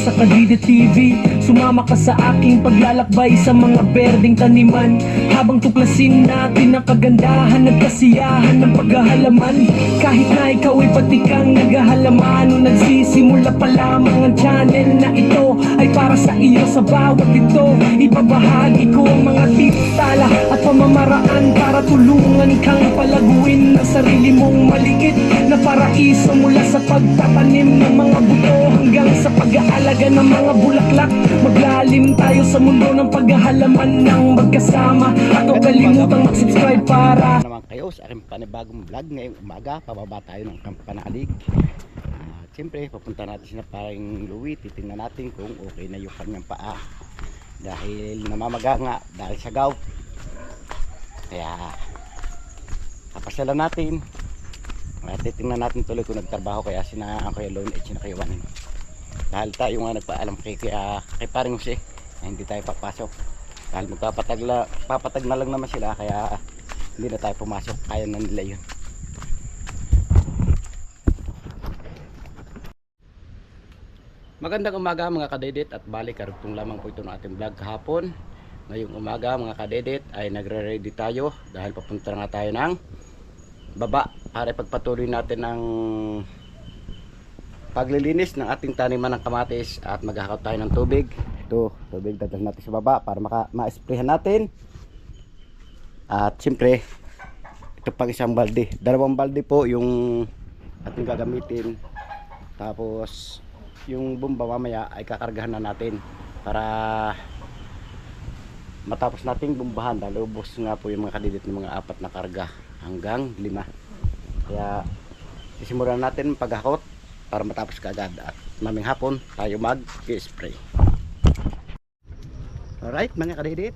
Sa Kadide TV, sumama ka sa aking paglalakbay sa mga berdeng taniman, habang tuklasin natin ang kagandahan at kasiyahan ng paghahalaman. Kahit na ikaw ay pati kang naghahalaman o nagsisimula pa lamang, ang channel na ito ay para sa iyo. Sa bawat ito, ibabahagi ko ang mga tips, tala at pamamaraan para tulungan kang palaguin ang sarili mong maliit na paraiso, mula sa pagtatanim ng mga buto hanggang sa pag-aalaga ng mga bulaklak. Maglalim tayo sa mundo ng paghahalaman ng magkasama, at huwag kalimutang mag-subscribe para naman kayo sa aking panibagong vlog ngayong umaga. Pababa tayo ng Kampanalig. Siyempre papunta natin sila parang Louie. Titingnan natin kung okay na yung kanyang paa, dahil namamaga nga dahil sa gout. Kaya kapasyalan natin at titingnan natin tuloy kung nagtrabaho kaya sinaan ko yung loan at sinakayuwanin, dahil tayo nga nagpaalam kay paring Jose na hindi tayo papasok, dahil papatag na lang naman sila, kaya hindi na tayo pumasok, kaya na nila yun. Magandang umaga mga kadedit, at balik karugtong lamang po ito ng ating vlog kahapon. Ngayong umaga mga kadedit ay nagre-ready tayo, dahil papunta nga tayo ng baba para ipagpatuloy natin ang paglilinis ng ating taniman ng kamatis, at maghahakot tayo ng tubig. Ito, tubig dadalhin natin sa baba para ma-sprayhan natin. At siyempre ito pang isang balde, dalawang balde po yung ating gagamitin, tapos yung bomba mamaya ay kakargahan na natin para matapos nating bombahan, dahil ubos nga po yung mga kadidit ng mga 4 na karga hanggang 5. Kaya sisimulan natin paghakot para matapos kaagad, at maming hapon tayo mag-spray. Alright mga kadidit,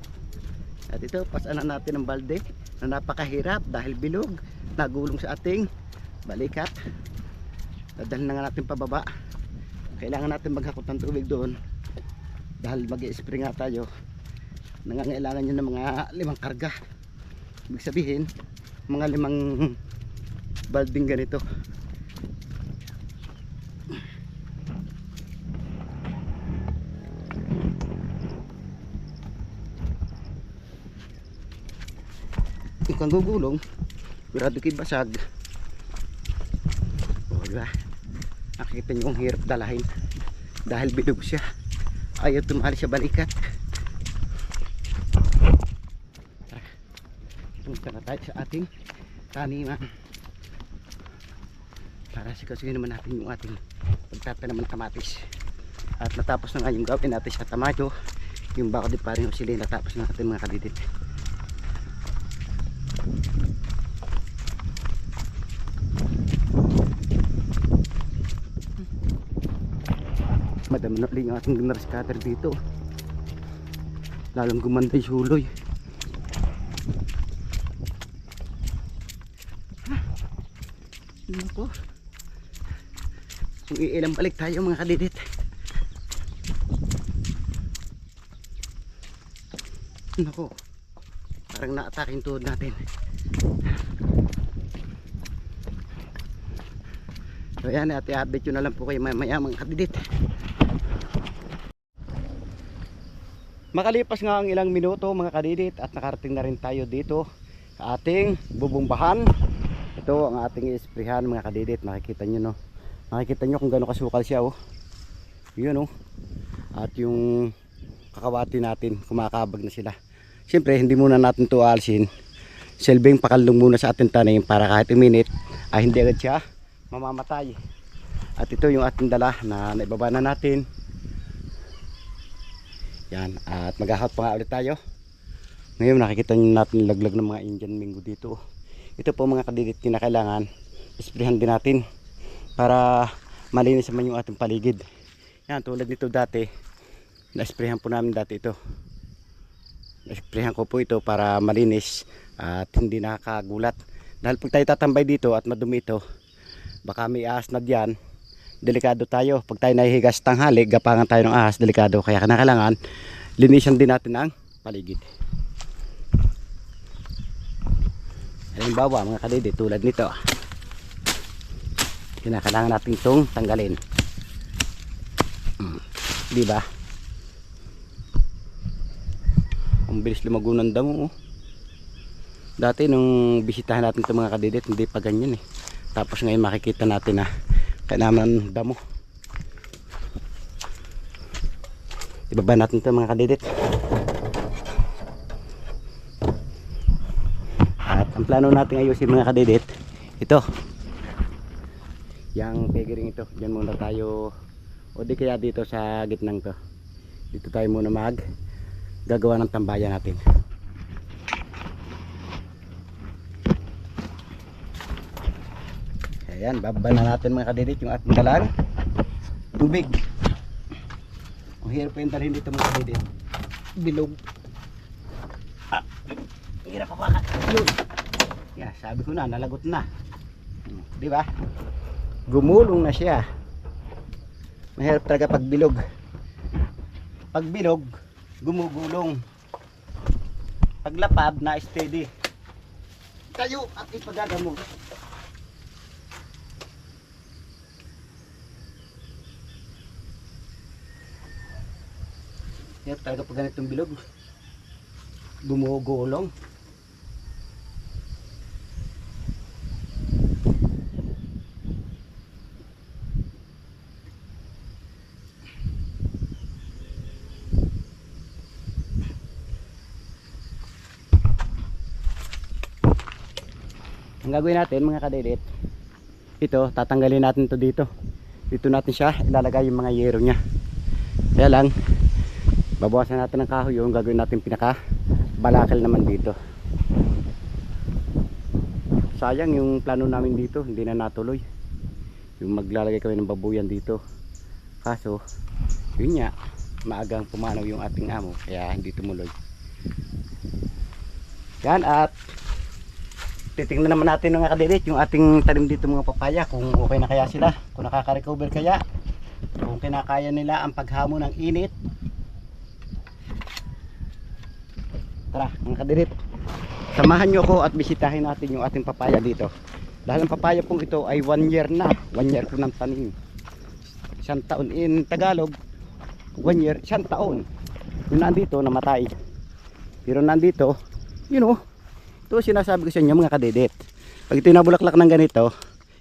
at ito pasanan natin ang balde na napakahirap dahil bilog, nagulong sa ating balikat. Dadalhin na nga natin pababa. Kailangan natin maghakot ng tubig doon, dahil mag-spray nga tayo. Nangangailangan nyo ng mga 5 karga, ibig sabihin mga 5 balding ganito. Kung gugulong, grado kay basag. O diba, nakikita nyo ang hirap dalahin dahil bilog siya, ayaw tumali sa balikat. Punta na tayo sa ating taniman para sikasuhin naman natin yung ating pagtatanim ng kamatis. At natapos na nga yung gawin natin sa tamato, yung bako di paring usili, natapos na natin mga kadidit. Madami na ulit yung ating gunner scatter dito, lalong gumanda yung suloy. Nako, kung iilang balik tayo mga kadidit. Nako, parang na-attack yung tuhod natin. So yan, at i-update yun na lang po kayo maya mga kadidit. Makalipas nga ang ilang minuto mga kadidit, at nakarating na rin tayo dito sa ating bubumbahan. Ito ang ating isprayhan mga kadidit. Nakikita nyo no, nakikita nyo kung gano'ng kasukal siya oh. Yun oh. At yung kakawati natin kumakabag na sila. Siyempre hindi muna natin ito aalisin, silbing pakalong muna sa ating tanim para kahit minute ay hindi agad siya mamamatay. At ito yung ating dala na naibaba na natin. Yan, at maghahakot pa nga ulit tayo. Ngayon nakikita nyo natin laglag ng mga Indian Mingo dito. Ito po mga kadidit, kinakailangan isprayhan din natin para malinis naman yung ating paligid. Yan, tulad nito dati, na-sprayhan po namin dati ito. Na-sprayhan ko po ito para malinis at hindi nakakagulat. Dahil pag tayo tatambay dito at madumi ito, baka may ahas na diyan delikado tayo. Pag tayo nahihiga sa tanghali, gapangan tayo ng ahas, delikado. Kaya kailangan linisan din natin ang paligid. Halimbawa mga kadidi, tulad nito, kinakailangan natin itong tanggalin. Di ba? Ang bilis lumago ng damo. Dati nung bisitahan natin itong mga kadidit, hindi pa ganyan eh. Tapos ngayon makikita natin na kailangan ng damo. Ibaba natin ito mga kadidit. At ang plano natin ayusin mga kadidit, ito. Yang pegiring ito. Diyan muna tayo, o di kaya dito sa gitnang to. Dito tayo muna gagawa ng tambayan natin. Ayan, bababa na natin mga kadidit yung ating dalang tubig. Ang hirap pa yung dalhin dito mga kadidit. Bilog. Hirap pa baka. Yun. Yeah, sabi ko na, nalagot na. Di ba? Gumulong na siya. Mahirap talaga pag bilog. Pag bilog, gumugulong. Pag lapad, na steady. Tayo at ipagagamo. Mahirap talaga pag ganitong bilog. Gumugulong. Ang gagawin natin mga kadidit, ito tatanggalin natin to dito. Dito natin siya ilalagay yung mga yero nya. Kaya lang babawasan natin ng kahoy, yung gagawin natin pinaka balakal naman dito. Sayang yung plano namin dito, hindi na natuloy. Yung maglalagay kami ng babuyan dito. Kaso yun nga, maagang pumanaw yung ating amo, kaya hindi tumuloy. Yan, at titingnan naman natin mga kadidit yung ating tanim dito mga papaya, kung okay na kaya sila, kung nakaka-recover kaya, kung kinakaya nila ang paghamon ng init. Tara mga kadidit, samahan nyo ako at bisitahin natin yung ating papaya dito. Dahil ang papaya pong ito ay 1 year na, 1 year po ng tanim. 1 taon in Tagalog, 1 year, 1 taon. Yung nandito namatay, pero nandito, you know, ito sinasabi ko sa inyo mga kadidit. Pag ito nabulaklak ng ganito,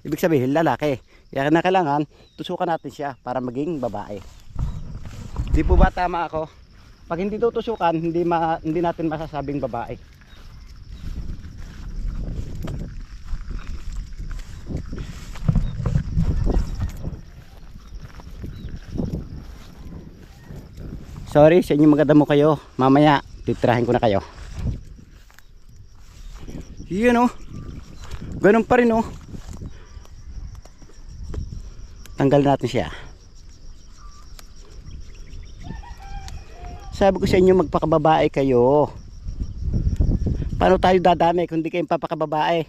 ibig sabihin lalaki. Kaya na kailangan tusukan natin siya para maging babae. Di po ba tama ako? Pag hindi tutusukan, hindi natin masasabing babae. Sorry sa inyo magdamo kayo. Mamaya titirahin ko na kayo. Yun o, ganun pa rin o. Tanggal natin siya. Sabi ko sa inyo magpakababae kayo. Paano tayo dadami kung di kayo papakababae?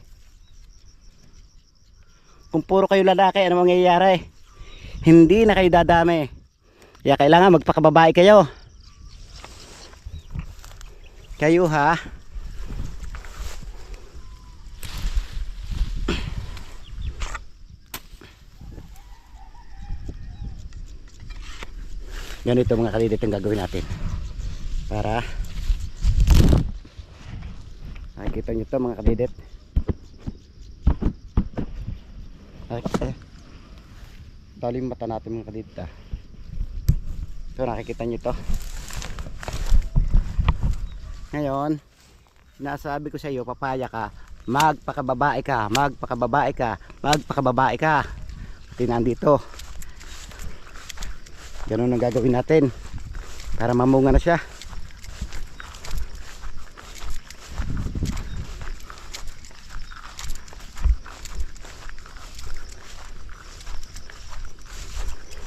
Kung puro kayo lalaki, ano mangyayari? Hindi na kayo dadami. Kaya kailangan magpakababae kayo. Kayo ha. Ganito mga kadidit ang gagawin natin para nakikita nyo ito mga kadidit. Dalim mata natin mga kadidit ha. So nakikita nyo ito. Ngayon nasabi ko sa iyo, papaya ka, magpakababae ka, magpakababae ka, magpakababae ka. Pati nandito. Ganun ang gagawin natin para mamunga na siya.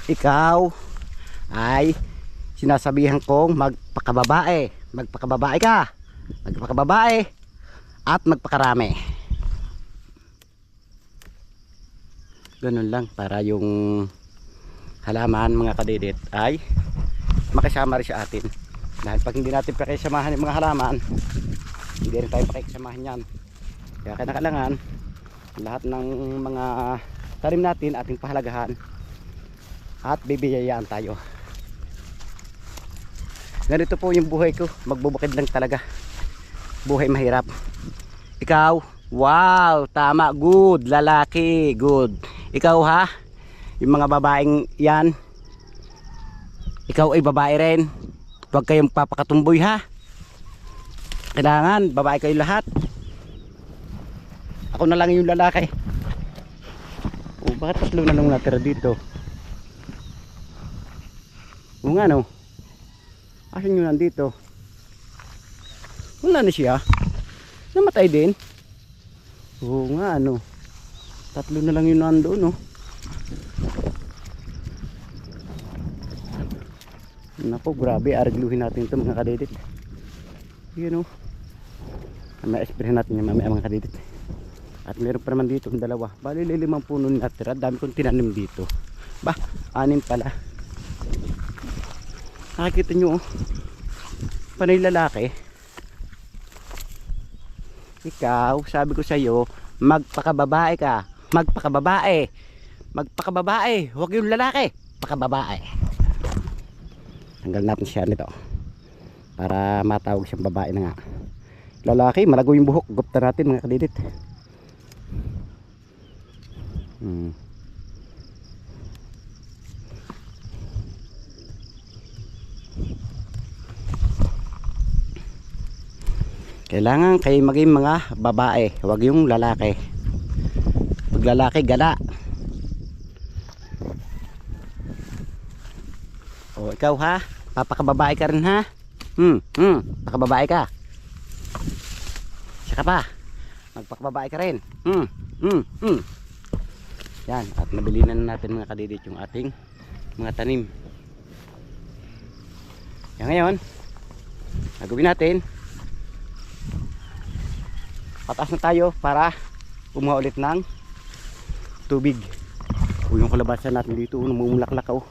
Ikaw ay sinasabihan kong magpakababae. Magpakababae ka. Magpakababae at magpakarami. Ganun lang para yung halaman mga kadidit ay makisama rin sa atin. Dahil pag hindi natin pakisamahan yung mga halaman, hindi rin tayo pakisamahan yan. Kaya kailangan lahat ng mga tanim natin ating pahalagahan at bibiyayaan tayo. Ganito po yung buhay ko, magbubukid lang talaga, buhay mahirap. Ikaw, wow, tama, good, lalaki, good. Ikaw ha, yung mga babaeng yan, ikaw ay babae rin, huwag kayong papakatumboy ha. Kailangan babae kayo lahat. Ako na lang yung lalaki. O bakit tatlo na lang natira dito? O nga no, asan yun nandito? Wala na siya, namatay din. Oo nga ano, tatlo na lang yun nandoon no. Naku, grabe, argluhin natin ito mga kadidit. Yun o, may esprehan natin yung mamaya mga kadidit. At meron pa naman dito ang dalawa, bali 5 puno natira. Dami kong tinanim dito, bah 6 pala. Nakikita nyo oh, panay lalaki. Ikaw, sabi ko sa iyo, magpakababae ka. Magpakababae. Magpakababae, huwag yung lalaki, pakababae. Tanggal natin siya nito para matawag siyang babae na nga. Lalaki, malago yung buhok, gupta natin mga kadidit. Kailangan kayo maging mga babae, huwag yung lalaki. Pag lalaki, gala. O ikaw ha, papakababae ka rin ha. Pakababae ka. Saka pa, magpakababae ka rin. Yan, at nabili na natin mga kadidit yung ating mga tanim. Yan ngayon, gagawin natin, pataas na tayo para kumuha ulit ng tubig. O yung kalabasan natin dito, namumulaklak o.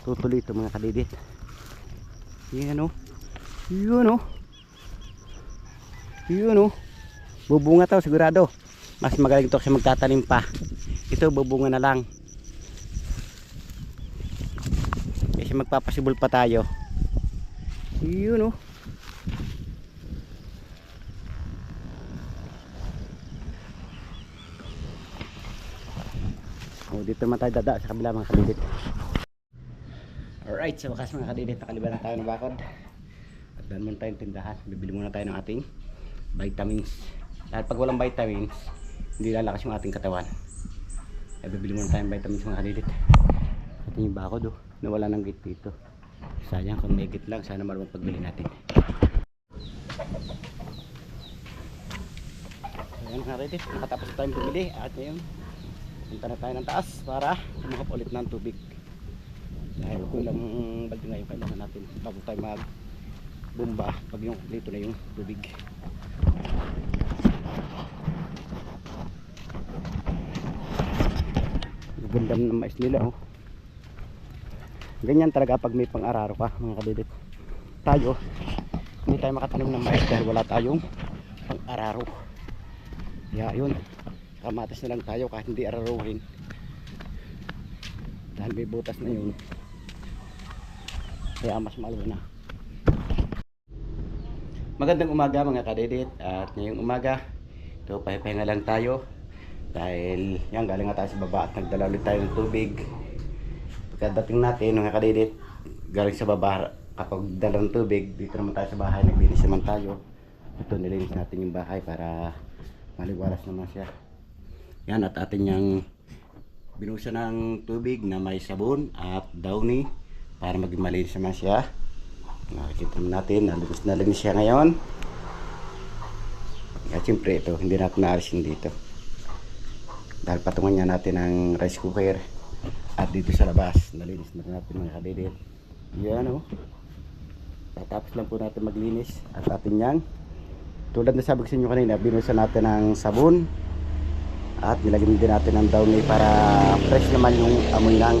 Tutuloy ito mga kadidit. Yan o. Yun o. Yun o. Bubunga to sigurado. Mas magaling to kasi magtatanim pa. Ito bubunga na lang. Kasi magpapasibol pa tayo. Yun o. O dito naman tayo dada sa kabila mga kadidit. Alright, sa wakas mga kadidit, nakaliban na tayo ng bakod. At daan muna tayong tindahan. Bibili muna tayo ng ating vitamins. Dahil pag walang vitamins, hindi lalakas yung ating katawan. Kaya bibili muna tayong vitamins mga kadidit. Ito yung bakod oh, nawala ng gate dito. Sayang kung may gate lang, sana marunong pagbili natin. Ayan mga kadidit, nakatapos tayong bumili. At ngayon, punta na tayo ng taas para kumahap ulit ng tubig. Dahil kulang balde ngayon kailangan natin bago tayo mag bomba pag yung dito na yung tubig. Ganda ng mais nila oh. Ganyan talaga pag may pang-araro ka mga kadidit. Tayo hindi tayo makatanim ng mais dahil wala tayong pang-araro. Kaya yun, kamatis na lang tayo kahit hindi araruhin. Dahil may butas na yun. Kaya mas malo na. Magandang umaga mga kadidit. At ngayong umaga ito pahipahinga lang tayo. Dahil yan galing nga tayo sa baba at nagdala ulit tayo ng tubig. Pagkadating natin mga kadidit, galing sa baba kapag dala ng tubig, dito naman tayo sa bahay, naglinis naman tayo. Ito nilinis natin yung bahay para maliwalas naman siya. Yan at atin yung binusa ng tubig na may sabon at downy para maging malinis naman siya. Nakikita natin, nalinis siya ngayon. At siyempre ito, hindi natin naalisin dito. Dahil patungan niya natin ang rice cooker. At dito sa labas, nalinis na natin mga kadidit. Yan o. Tatapos lang po natin maglinis. At atin yang, tulad na sabi ko sa inyo kanina, binusa natin ng sabon. At nilagyan din natin ng downy para fresh naman yung amoy ng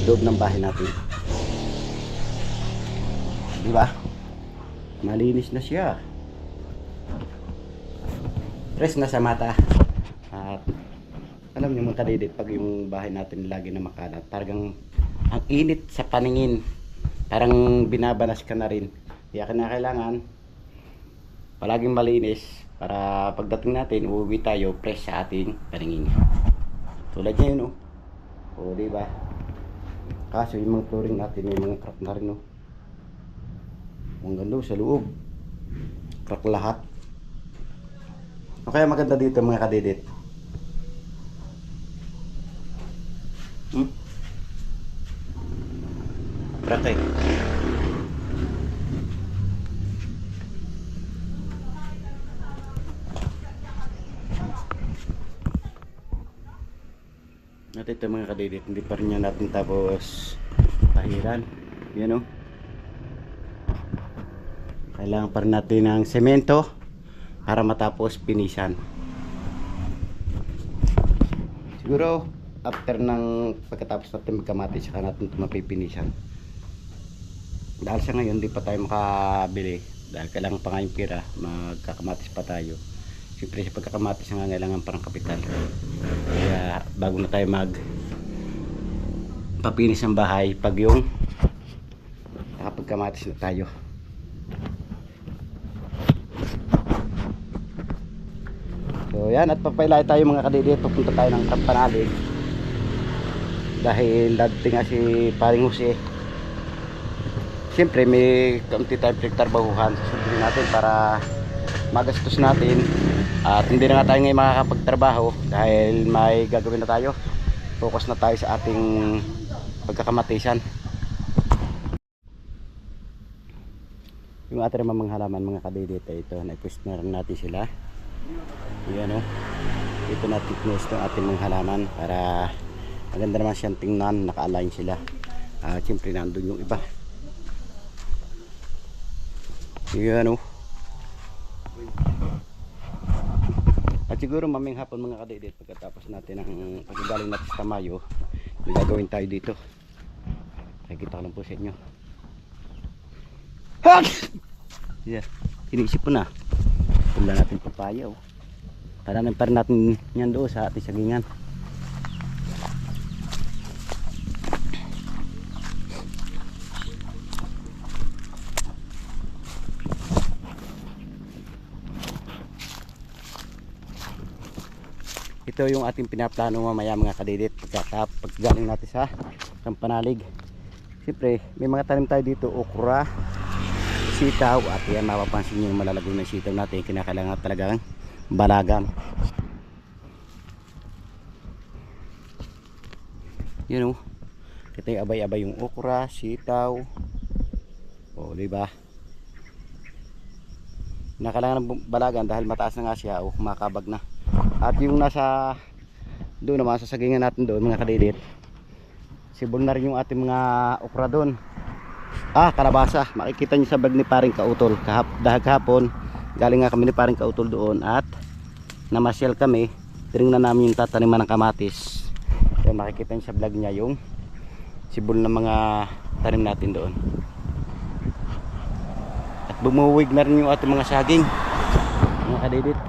loob ng bahay natin. Di ba? Malinis na siya. Fresh na sa mata. At alam niyo mga kadidit, pag yung bahay natin lagi na makalat, talagang ang init sa paningin. Parang binabalas ka na rin. Kaya kailangan palaging malinis para pagdating natin, uuwi tayo fresh sa ating paningin. Tulad niya yun, oh. O, di ba? Kaso yung mga flooring natin may mga crack na rin, oh. Ang ganda sa loob. Crack lahat. O kaya maganda dito mga kadidit. Crack eh. At ito mga kadidit, hindi pa rin yan natin tapos tahiran. Yan, oh. Kailangan pa rin natin ng semento para matapos pinisan. Siguro after ng pagkatapos natin magkamati, saka natin ito mapipinisan. Dahil sa ngayon di pa tayo makabili dahil kailangan pa nga yung pira, magkakamatis pa tayo. Siyempre sa pagkakamatis nga kailangan pa ng kapital. Kaya bago na tayo papinis ng bahay, pag yung nakapagkamatis na tayo. So yan, at papailay tayo mga kadidit, pupunta tayo ng Kampanalig dahil dati nga si Paring Jose. Siyempre may kaunti tayong pinagtrabahuhan, susundin natin para magastos natin at hindi na nga tayo ngayon makakapagtrabaho dahil may gagawin na tayo. Focus na tayo sa ating pagkakamatisan. Yung ating mga halaman mga kadidit, ito na-post na rin natin sila. Yan, oh. Ito natin post ng ating mga halaman para maganda naman siyang tingnan, naka-align sila. Siyempre nandun yung iba. Yan, oh. At siguro maming hapon mga kadidit, pagkatapos natin ang pagkagaling natin sa Tamayo, may gagawin tayo dito. Nakikita ko lang po sa inyo. Yeah, inisip ko na. Pula natin papaya, oh. Tanamin pa rin natin yan doon sa ating sagingan. Ito yung ating pinaplano mamaya mga kadidit paggaling natin sa Kampanalig. Siyempre may mga tanim tayo dito, okra, sitaw, at yan mapapansin nyo yung malalagong na sitaw natin, kinakailangan talagang balagan. Yun, oh. Ito yung abay-abay yung okra, sitaw. O, diba? Nakailangan ng balagan dahil mataas na nga siya, o makabag na. At yung nasa doon naman sa sagingan natin doon mga kadidit, sibol na rin yung ating mga okra doon. Kalabasa, makikita nyo sa bag ni Paring Kautol dahil kahapon galing nga kami ni Paring Kautol doon at namasyal kami, tinignan namin yung tataniman ng kamatis. Yan, makikita nyo sa vlog niya yung sibol na mga tanim natin doon. At bumuwig na rin yung ating mga saging mga kadidit.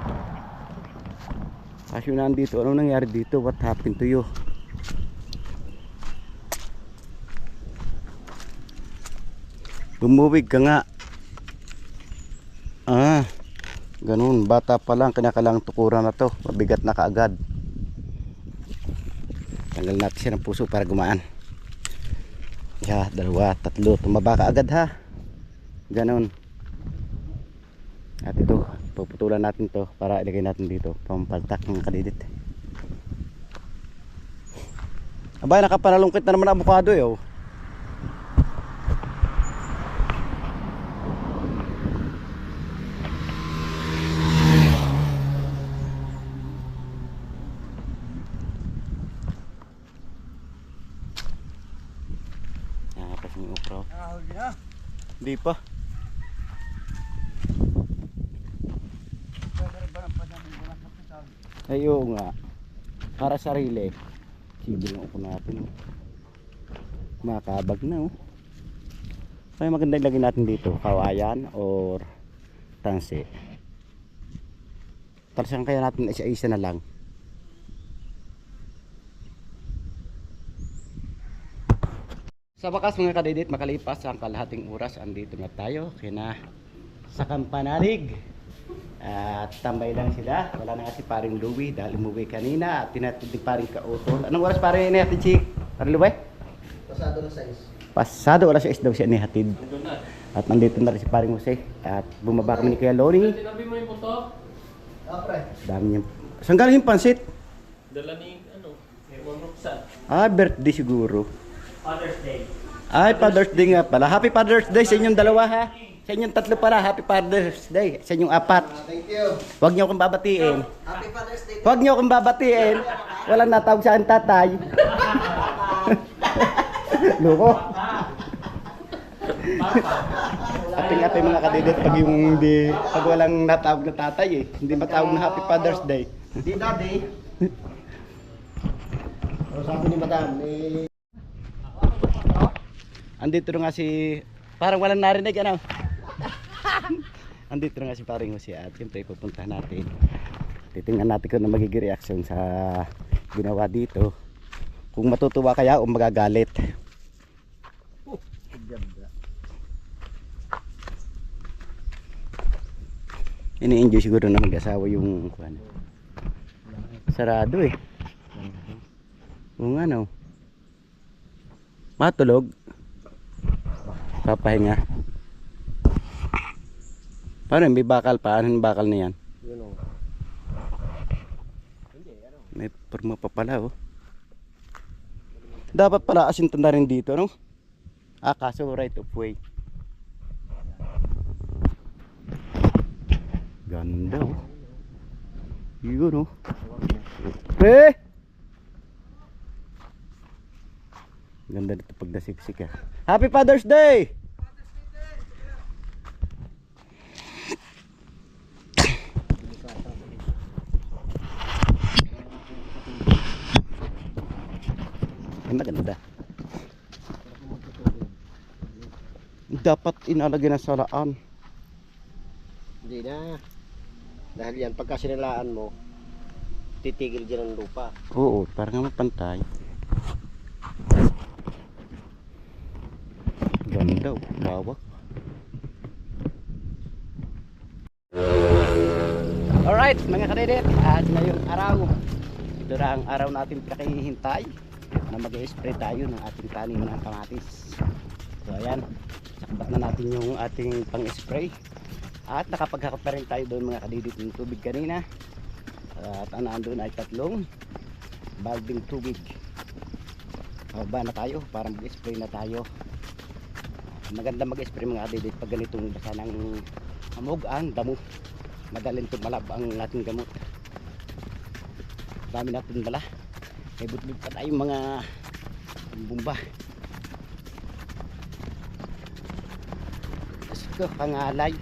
Kasi nandito, ano nangyari dito? What happened to you? Bumuwig ka nga. Ganun. Bata pa lang, kinakailangang tukuran na to. Mabigat na kaagad. Tanggal natin siya ng puso para gumaan. Yeah, 2, 3. Tumaba ka agad ha. Ganun. At ito, puputulan natin to para ilagay natin dito. Pampaltak ng kadidit. Abay, nakapanalungkit na naman ang avocado eh, oh. Kasi yung okra. Hindi pa. Ay, oo nga. Para sarili. Sige lang ako natin. Makabag na oh. Kaya maganda ilagay natin dito, kawayan or tansi. Talasan kaya natin isa-isa na lang. Sa wakas mga kadidit, makalipas ang kalahating oras, andito na tayo kina sa Kampanalig. At tambay lang sila. Wala na nga si paring Louie dahil umuwi kanina. At tinatid ni paring Kautol. Anong oras paring inihatid si paring Louie? Pasado na size. Pasado oras 6 daw siya inihatid. At nandito na rin si paring Jose. At bumaba kami ni Kuya Loni. Tinabi mo yung puto? Pre. Dami niya. Saan galing yung pansit? Dala ni, Ma'am Roxanne. Ah, birthday siguro. Father's Day. Ay, Father's Day nga pala. Happy Father's Day sa inyong dalawa ha. Sa inyong tatlo pala, Happy Father's Day. Sa inyong apat. Thank you. Huwag niyo akong babatiin. Happy Father's Day. Huwag niyo akong babatiin. Walang natawag sa akin tatay. Loko. Ating-ating mga kadidit pag yung hindi, pag walang natawag na tatay eh. Hindi matawag na Happy Father's Day. Di daddy. Ano sabi ni madam? Andito na nga si, parang walang narinig ano. Andito na nga si paring Jose at siyempre pupunta natin. Titingnan natin kung ano magiging reaction sa ginawa dito. Kung matutuwa kaya o magagalit. Ini-enjoy siguro na mag-asawa yung kuwan. Sarado eh. Oo nga no. Matulog. Papahinga. Paano may bakal pa? Anong bakal na yan? Yun o. May forma pa pala oh. Dapat pala asinto na rin dito no? Ah kaso right of way. Ganda oh. Yun oh. Ganda dito pag nasiksik ah. Happy Father's Day! Ay maganda. Dapat inalagyan ng salaan. Hindi na. Dahil yan, pagka sinilaan mo, titigil dyan ang lupa. Oo, parang mapantay. Ganda oh, lawak. Alright mga kadidit, at ngayong araw, ito na ang araw natin kakihintay na mag-spray tayo ng ating tanim ng kamatis. So ayan, sakbat na natin yung ating pang-spray. At nakapagkakap pa rin tayo doon mga kadidit ng tubig kanina. At ang nandun ay 3 balding tubig. Haba na tayo para mag-spray na tayo. Maganda mag-spray mga kadidit pag ganitong basa ng hamog ang damo. Madaling tumalab ang ating gamot. Dami natin bala. May butlog pa tayong mga bumba. Ito, pangalay.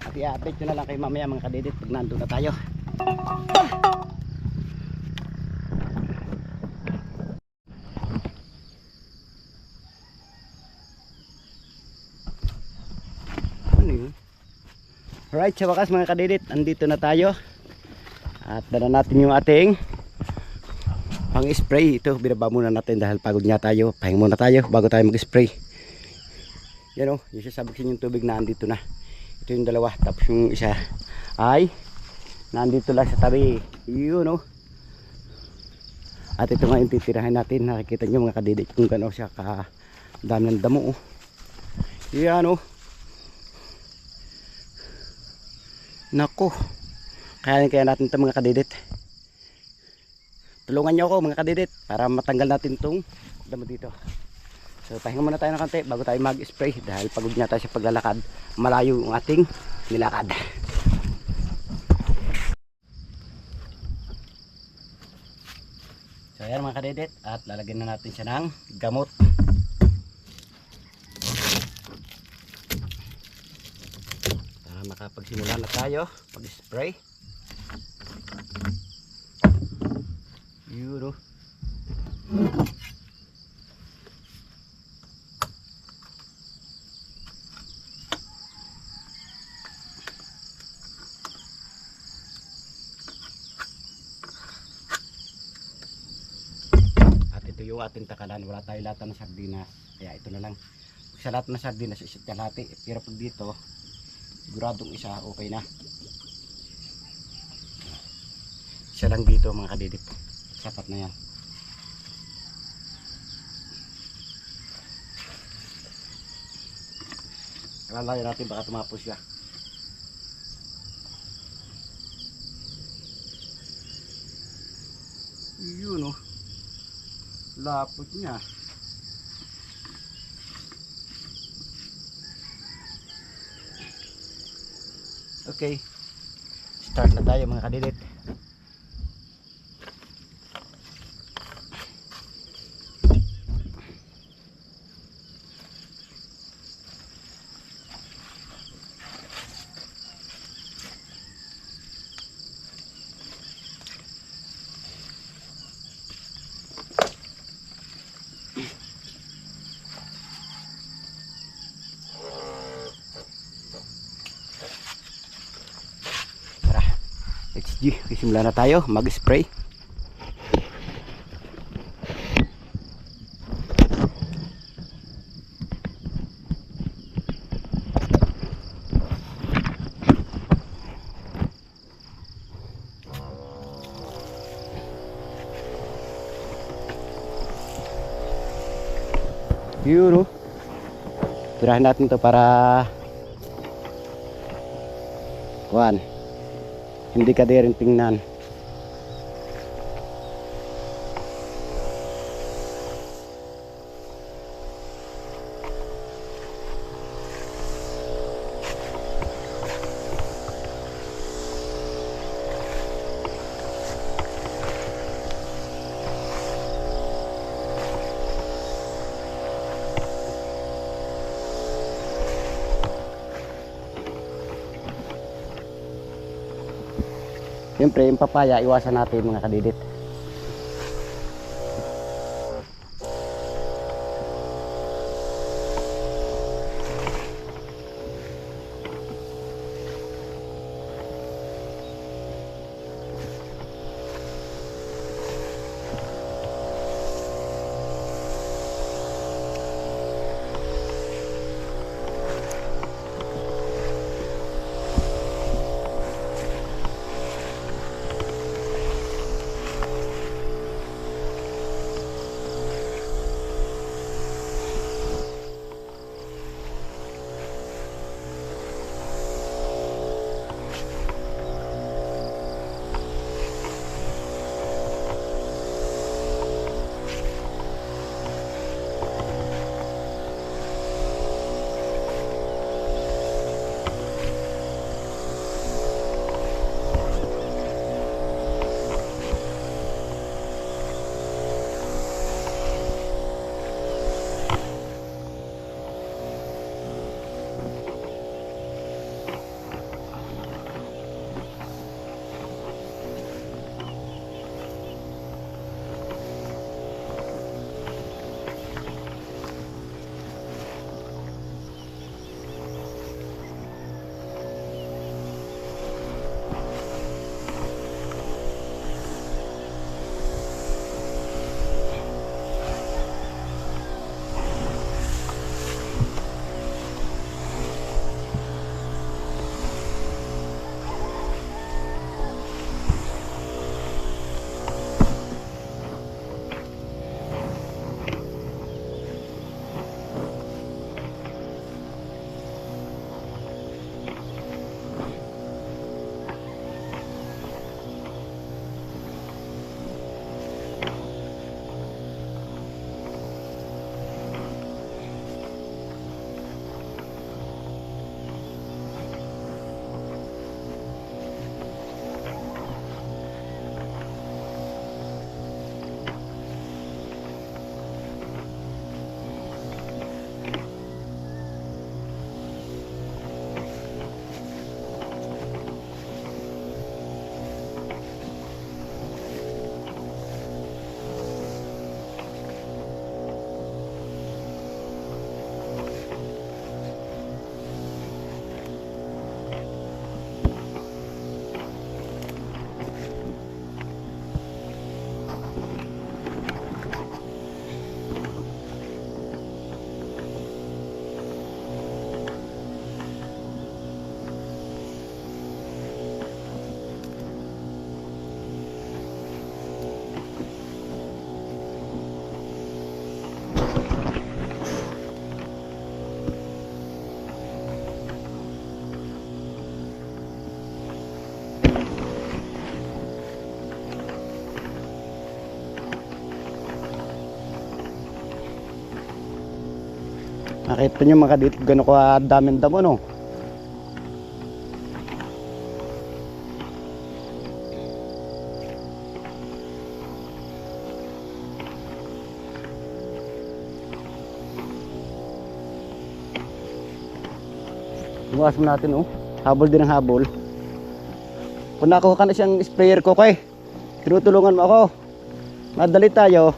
At i-update nyo na lang kayo mamaya mga kadidit pag nandun na tayo. Alright, sa wakas mga kadidit, andito na tayo. At dala natin yung ating pang spray. Ito, binaba muna natin dahil pagod nga tayo. Pahinga muna tayo bago tayo mag-spray. Yan o, yung sasabog yung tubig na andito na. Ito yung dalawa, tapos yung isa ay nandito lang sa tabi. Yun o. At ito nga yung titirahin natin. Nakikita nyo mga kadidit kung gano'n siya kadami ng damo o. Yan o. Nako, kaya natin ito mga kadidit. Tulungan nyo ako mga kadidit para matanggal natin itong damo dito. So pahinga muna tayo ng konti bago tayo mag-spray dahil pagod nga tayo sa paglalakad. Malayo yung ating nilakad. So ayan mga kadidit, at lalagyan na natin siya ng gamot. Makapagsimula na tayo mag-spray. Yun oh. At ito yung ating takalan. Wala tayo lata ng sardinas. Kaya ito na lang. Sa lahat ng sardinas, isa't kalahati. Pero pag dito, siguradong isa, okay na. Isa lang dito mga kadidit. Sapat na yan. Alalayan natin baka tumapos siya. Yun oh. Lapot niya. Okay. Start na tayo mga kadidit. Let's go. Simulan na tayo mag-spray. Yun oh. Tirahin natin to para kuhan. Hindi ka din tingnan. Siyempre yung papaya iwasan natin mga kadidit. Nakita nyo mga kadidit gano'n kadaming damo no. Bukas mo natin oh. Habol din ang habol. Kung nakuha ka na siyang sprayer ko kay, tinutulungan mo ako. Madali tayo.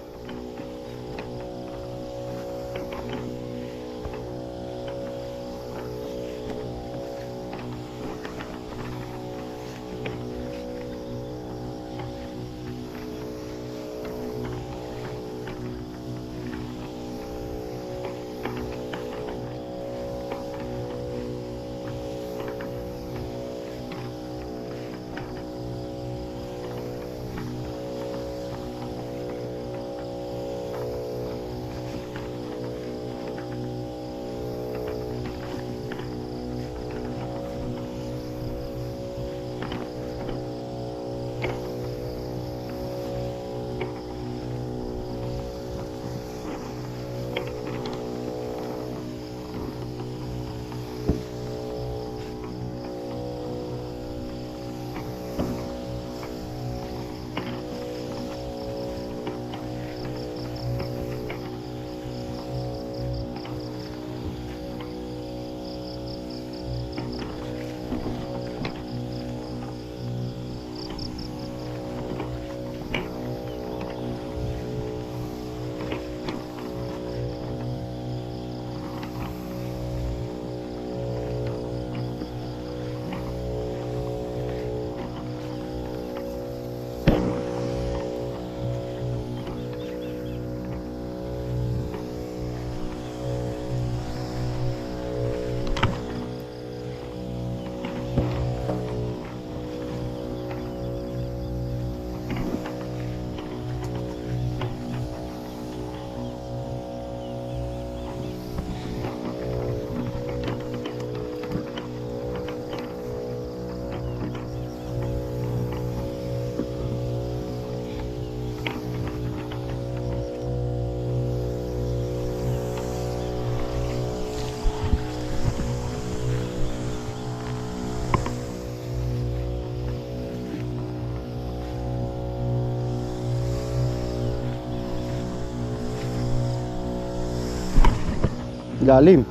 Lalim.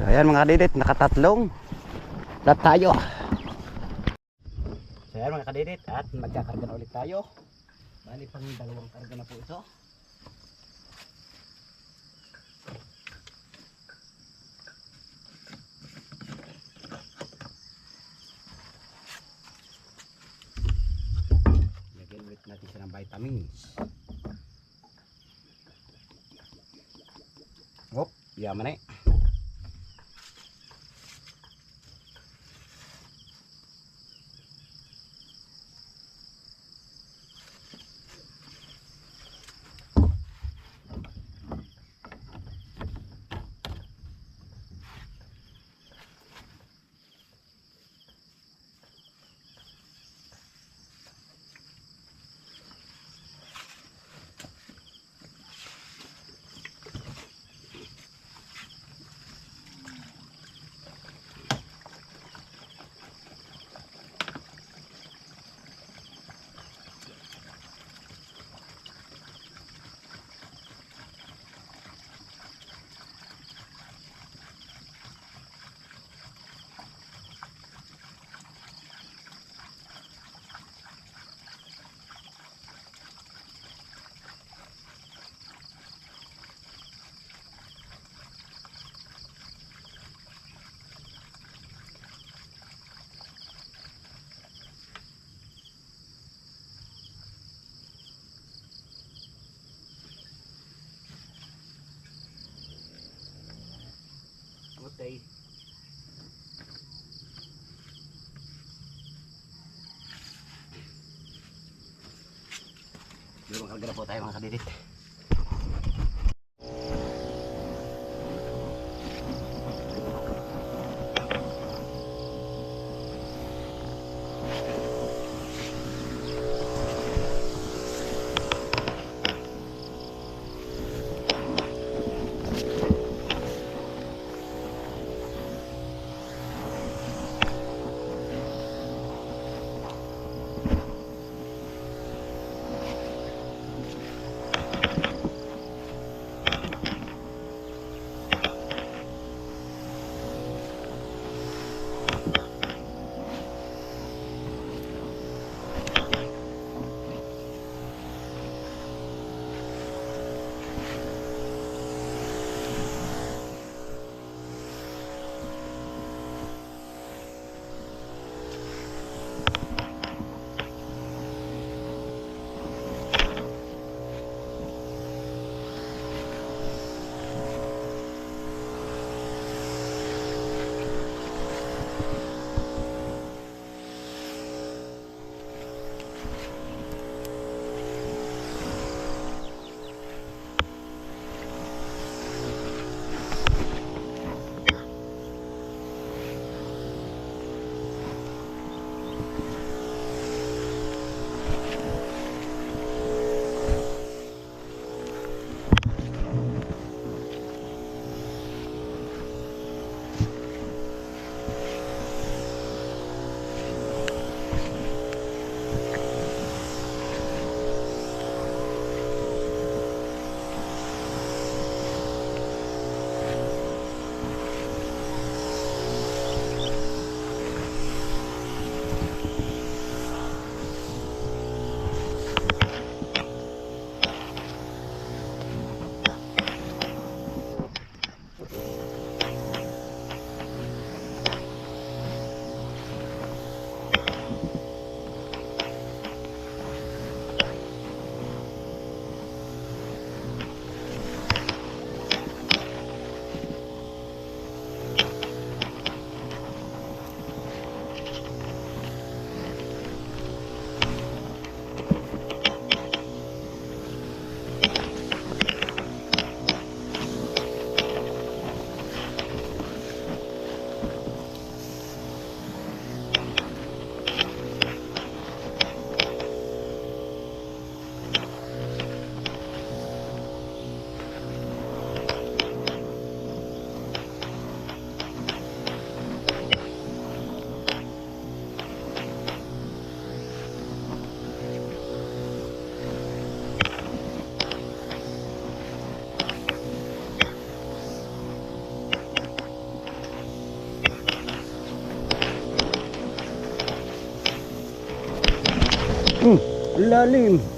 So ayan mga kadidit, nakatatlong lahat tayo. So ayan mga kadidit, at magkakarga na ulit tayo. Bali pang dalawang karga na po ito. Lagyan ulit natin siya ng vitamins. Hop, yaman eh. Okay. Durong karga na po tayo mga kadidit. Lalim.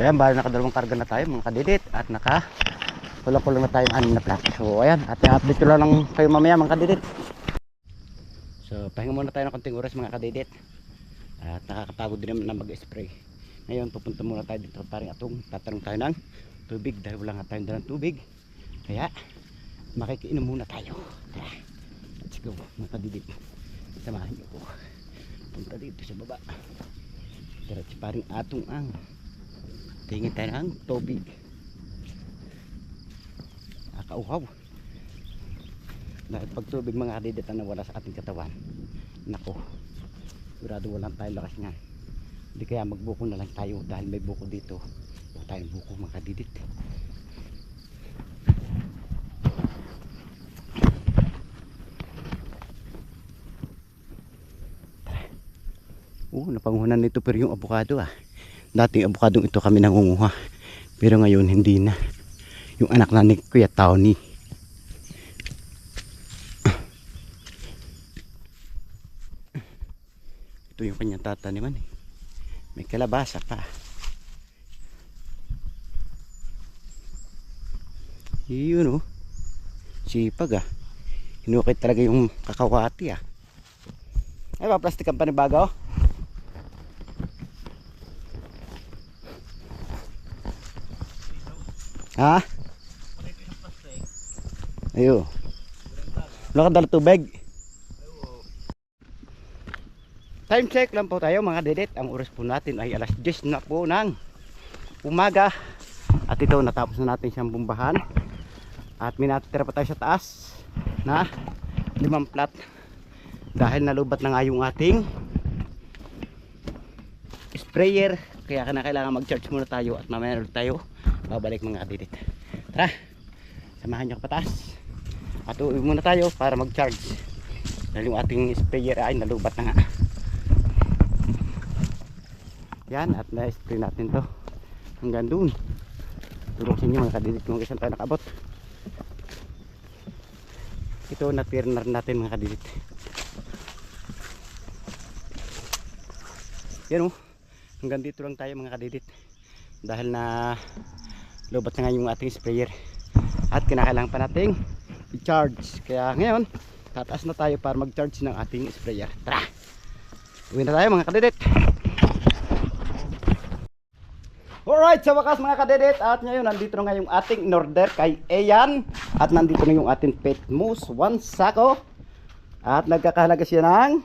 So ayan, bali nakadalawang karga na tayo mga kadidit at naka kulang-kulang na tayong anim na plat. So ayan, at i-update ko lang kayo mamaya mga kadidit. So pahinga muna tayo ng konting oras mga kadidit. At nakakapagod din naman na mag-spray. Ngayon pupunta muna tayo dito parang atong tatanong tayo ng tubig dahil wala nga tayong dalang tubig. Kaya makikiinom muna tayo. Tara, let's go mga kadidit. Samahan niyo ko. Punta dito sa baba. Tara si paring atong ang tingin tayo ng tubig. Nakauhaw. Dahil pag tubig mga kadidit na nawala sa ating katawan, nako, sigurado walang tayo lakas niyan. Hindi kaya magbuko na lang tayo dahil may buko dito. Huwag tayong buko mga kadidit. Napangunan nito pero yung avocado dating avocado ito kami nangunguha pero ngayon hindi na. Yung anak na ni Kuya Tony. Ito yung kanyang tataniman may kalabasa pa. Yun sipag hinukit talaga yung kakawati ay ba plastic ang panibaga ha? Ayo. Wala ka dala tubig? Time check lang po tayo mga didit. Ang oras po natin ay alas 10 na po ng umaga. At ito natapos na natin siyang bumbahan. At may natitira pa tayo sa taas na 5 plat. Dahil nalubat na nga yung ating sprayer. Kaya kailangan mag-charge muna tayo at mamaya ulit tayo babalik mga kadidit. Tara, samahan nyo pataas at uuwi muna tayo para mag-charge dahil yung ating sprayer ay nalubat na nga. Yan, at na-spray natin to hanggang dun. Turusin nyo mga kadidit kung isang tayo nakabot. Ito natira na rin natin mga kadidit. Yan hanggang dito lang tayo mga kadidit dahil na lobat na nga yung ating sprayer at kinakailangan pa nating i-charge. Kaya ngayon tataas na tayo para mag-charge ng ating sprayer. Tara, uwi na tayo mga kadidit. Alright, sa wakas mga kadidit, at ngayon nandito na nga yung ating in-order kay Ayan at nandito na yung ating pet moose 1 sako at nagkakahalaga siya ng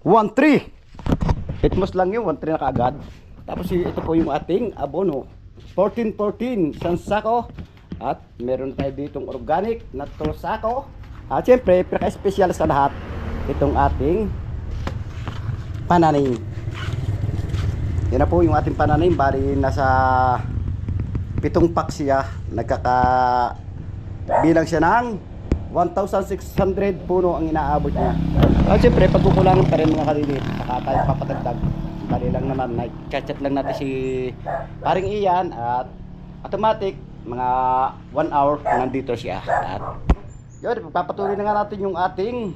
1.3. pet moose lang yun, 1.3 na kaagad. Tapos ito po yung ating abono 14-14 isang sako at meron tayo ditong organic na 2 sako at syempre pinaka-special sa lahat itong ating pananim. Yan na po yung ating pananim, bali nasa 7 pack siya, bilang siya ng 1,600 puno ang inaabot niya. At syempre pagkukulangan pa rin mga kadidit, saka tayo papatagdag. Bali lang naman, chat lang natin si paring Iyan at automatic mga 1 hour nandito siya. At yun, papatuloy na nga natin yung ating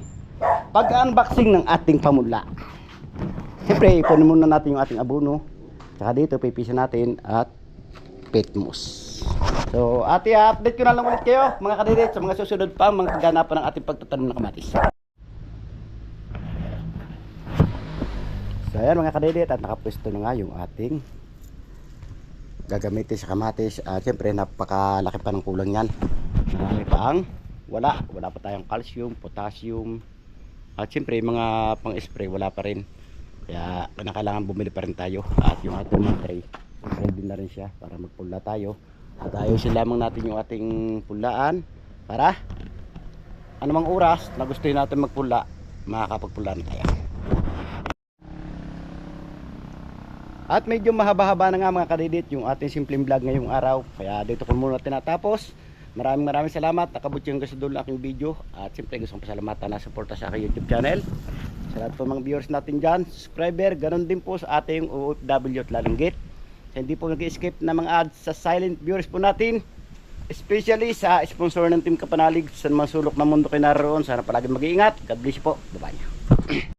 pag-unboxing ng ating pamula. Siyempre ipunin muna natin yung ating abono, saka dito pipisa natin at pet moose. So update ko na lang ulit kayo mga kadidit sa mga susunod pang mga kaganapan ng ating pagtatanim ng kamatis. So ayan mga kadidit, at nakapwesto na nga yung ating gagamitin sa kamatis. At syempre napakalaki pa ng kulang yan, marami pa ang wala pa tayong calcium, potassium at syempre mga pang spray wala pa rin, kaya kailangan bumili pa rin tayo. At yung ating tray ready na rin siya para magpula tayo at ayusin lamang natin yung ating pulaan para anumang oras na gusto natin magpula makakapagpula na tayo. At medyo mahaba-haba na nga mga kadidit yung ating simpleng vlog ngayong araw, kaya dito ko muna tinatapos. Maraming salamat, nakabot yung gusto doon aking video. At siyempre gusto kong pasalamatan na suporta sa aking YouTube channel. Sa lahat po mga viewers natin dyan, subscriber, ganun din po sa ating OFW at Lalinggit. Hindi po nag-escape na mga ads sa silent viewers po natin, especially sa sponsor ng Team Kapanalig sa mga sulok ng mundo kayo naroon. Sana palagi mag-iingat. God bless you po. Bye bye.